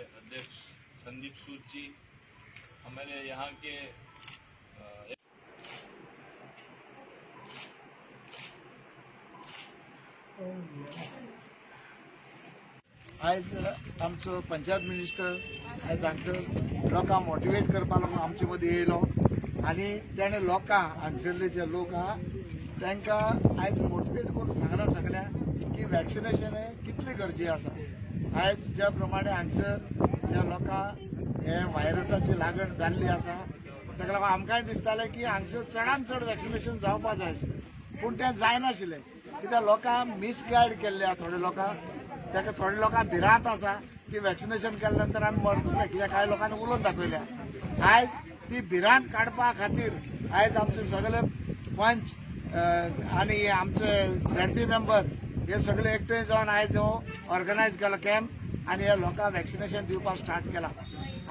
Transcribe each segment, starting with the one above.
अध्यक्ष संदीप सूद जी, हमारे यहाँ के आज आमचो पंचायत मिनिस्टर आज हांगसर लोकांक मोटिवेट करपा लागून आमचे मदीं येयलो आनी तेणें लोकांक हांगसरले जे लोक आहा तांकां आयज मोटिवेट करून सांगला सगळ्यांक की वॅक्सिनेशन हें कितलें गरजेचें आसा। आयज ज्या प्रमाणे हांगसर ज्या लोकांक हे व्हायरसाची लागण जाल्ली आसा ताका लागून आमकांय दिसतालें की हांगसर चडांत चड वॅक्सिनेशन जावपा जाय आशिल्लें, पूण तें जायनाशिल्लें कित्याक लोकांक मिसगायड केल्ले आहा थोडे लोकांक। ताका थोडे लोकांक भिरांत आसा की वॅक्सिनेशन केल्या नंतर आमी मरतले, कित्याक कांय लोकांनी उलोवन दाखयल्या। आयज ती भिरांत काडपा खातीर आयज आमचे सगळे पंच आनी आमचे झेडपी मेंबर हे सगळे एकठांय जावन आयज हो ऑर्गनायज केलो कॅम्प आनी हे लोकांक वॅक्सिनेशन दिवपाक स्टार्ट केला।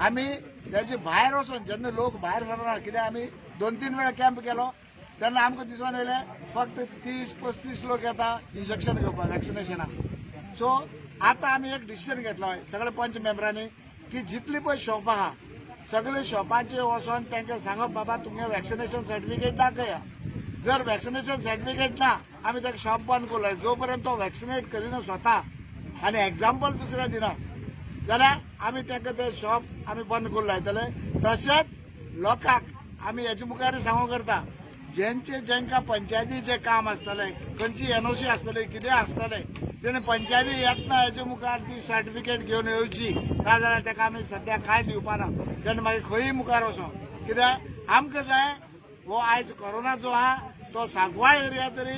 आमी तेजे भायर वचून जेन्ना लोक भायर सरना, कित्याक आमी 2-3 वेळा कॅम्प केलो तेन्ना आमकां दिसून येयलें फक्त 30-35 लोक येता इंजेक्शन घेवपाक वॅक्सिनेशनाक। सो आता आमी एक डिसिजन घेतलो सगळे पंच मेंबरांनी की जितली पळय शॉप आहा सगळे शॉपांचेर वचोन तांकां सांगप बाबा तुमगे वॅक्सिनेशन सर्टिफिकेट दाखया। जर वॅक्सिनेशन सर्टिफिकेट ना आमी ताका शॉप बंद करलो। जो पर्यंत तो वॅक्सिनेट करिना स्वता आनी एक्झाम्पल दुसऱ्या दिना जाल्यार आमी ताका ते शॉप आमी बंद करून लायतले। तशेंच लोकांक आमी हेजे मुखार सांगो करता जेंकां पंचायतीचें काम आसतलें, खंयची एनओसी आसतली, कितें आसतलें, तेणें पंचायती येतना हेजे मुखार ती सर्टिफिकेट घेवन येवची, नाजाल्यार ताका आमी सद्या कांय दिवपाना। तेणें मागीर खंयी मुखार वचों, कित्याक आमकां जाय हो आयज कोरोना जो आहा तो सांकवाळ एरिया तरी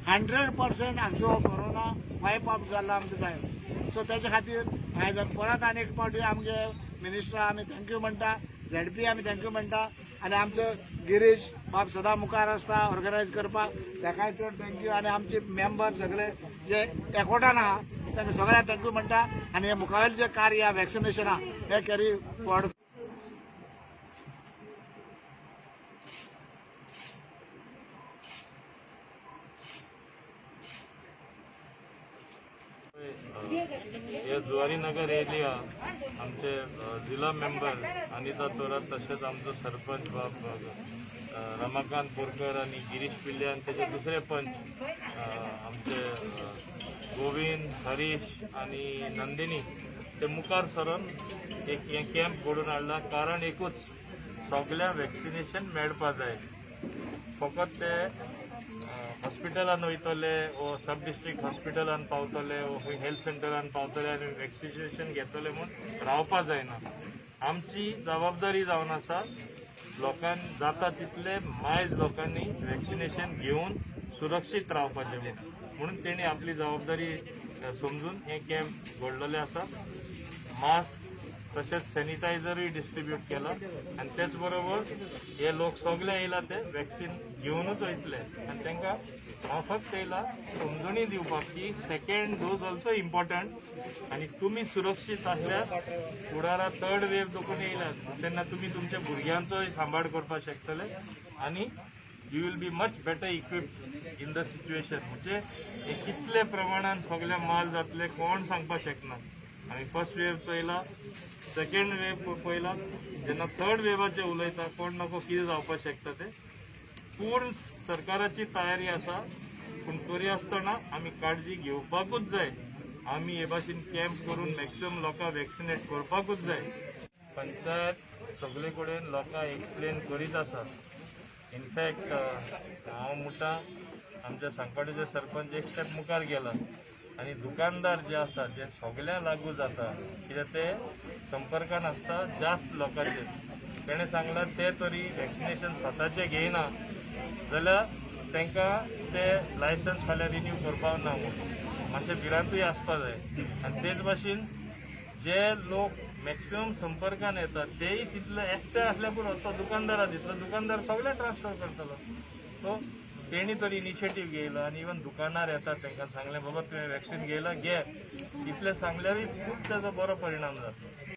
100% हांगचो हो कोरोना वायप आउट जाल्लो आमकां जाय। सो तेजे खातीर आयज परत आनी एक फावटी आमगे मिनिस्टर आमी थँक्यू म्हणटा, झेडपी आमी थँक्यू म्हणटा आनी आमचो गिरीश बाब सदां मुखार आसता ऑर्गनायज करपाक, ताकाय चड थँक्यू। आनी आमचे मेंबर सगळे जे एकवटान आहा तांकां सगळ्यांक थँक्यू म्हणटा आनी हे मुखावेलें जे कार्य वॅक्सिनेशन आहा हे कॅरी फॉर्वर्ड हे जुवारी नगर एरिया आमचे जिल्हा मेंबर अनिता तोरात तसेच आमचो सरपंच बाब रमाकांत बोरकर आणि गिरीश पिल्ले आणि त्याचे दुसरे पंच आमचे गोविंद हरीश आणि नंदिनी ते मुखार सरून एक कॅम्प घडून हाडला। कारण एकूच सगळ्या वॅक्सिनेशन मेळपा जाय। फकत ते हॉस्पिटलान वयतले वो सब डिस्ट्रिक्ट हॉस्पिटलान पावतले वो हेल्थ सेंटरान पावतले आनी वॅक्सिनेशन घेतले म्हूण रावपा जायना। आमची जबाबदारी जावन आसा लोकांक जाता तितले मायज लोकांनी वॅक्सिनेशन घेवन सुरक्षीत रावपाचें म्हणून तेणी आपली जबाबदारी समजून हे कॅम्प घडलेले आसा। मास्क तशेंच सॅनिटायझरूय डिस्ट्रीब्यूट केला आनी तेच बरोबर हे लोक सगळे येयला ते वॅक्सिन घेवनूच वयतले आनी तांकां हांव फक्त येयला समजणी दिवपाक की सेकंड डोज ऑल्सो इम्पॉर्टंट आनी तुमी सुरक्षीत आसल्यार फुडारा थर्ड वेव देखून येयल्यात तेन्ना तुमी तुमच्या भुरग्यांचोय सांबाळ करपाक शकतले आनी you will be much better equipped in the situation. म्हणजे हे कितले प्रमाणात सगळे माल जातले कोण सांगपाक शकना। आमी फर्स्ट वेव चयला, सेकंड वेव पळयला, जेन्ना थर्ड वेवाचे उलयता कोण नको कितें जावपाक शकता ते। पूर्ण सरकाराची तयारी आसा पूण तरी आसतना आमी काळजी घेवपाकूच जाय। आमी हे भाशेन कॅम्प करून मॅक्सिमम लोकांक वॅक्सिनेट करपाकूच जाय। पंचायत सगळे कडेन लोकांक एक्सप्लेन करीत आसा। इनफॅक्ट हांव म्हणटा आमच्या सांकवाडेचे सरपंच एक स्टेप मुखार गेला आनी दुकानदार जे आसा जे सगळ्या लागू जाता कित्याक ते संपर्कान आसता जास्त लोकांचे। तेणें सांगलां ते तरी वॅक्सिनेशन स्वताचे घेयना जाल्यार तांकां ते लायसन्स फाल्यां रिन्यू करपाक ना म्हणून मातशें भिरांतूय आसपा जाय। आनी तेच भाशेन जे लोक मॅक्सिमम संपर्कान येतात तेय तितले एकटे आसल्या पुरो तो दुकानदारा दितलो, दुकानदार सगळे ट्रान्सफर करतलो। सो तेणी तरी इनिशिएटीव घेयलो आनी इवन दुकानार येतात तांकां सांगलें बाबा तुवें वॅक्सिन घेयला घे, इतलें सांगल्यारूय खूब ताजो बरो परिणाम जाता।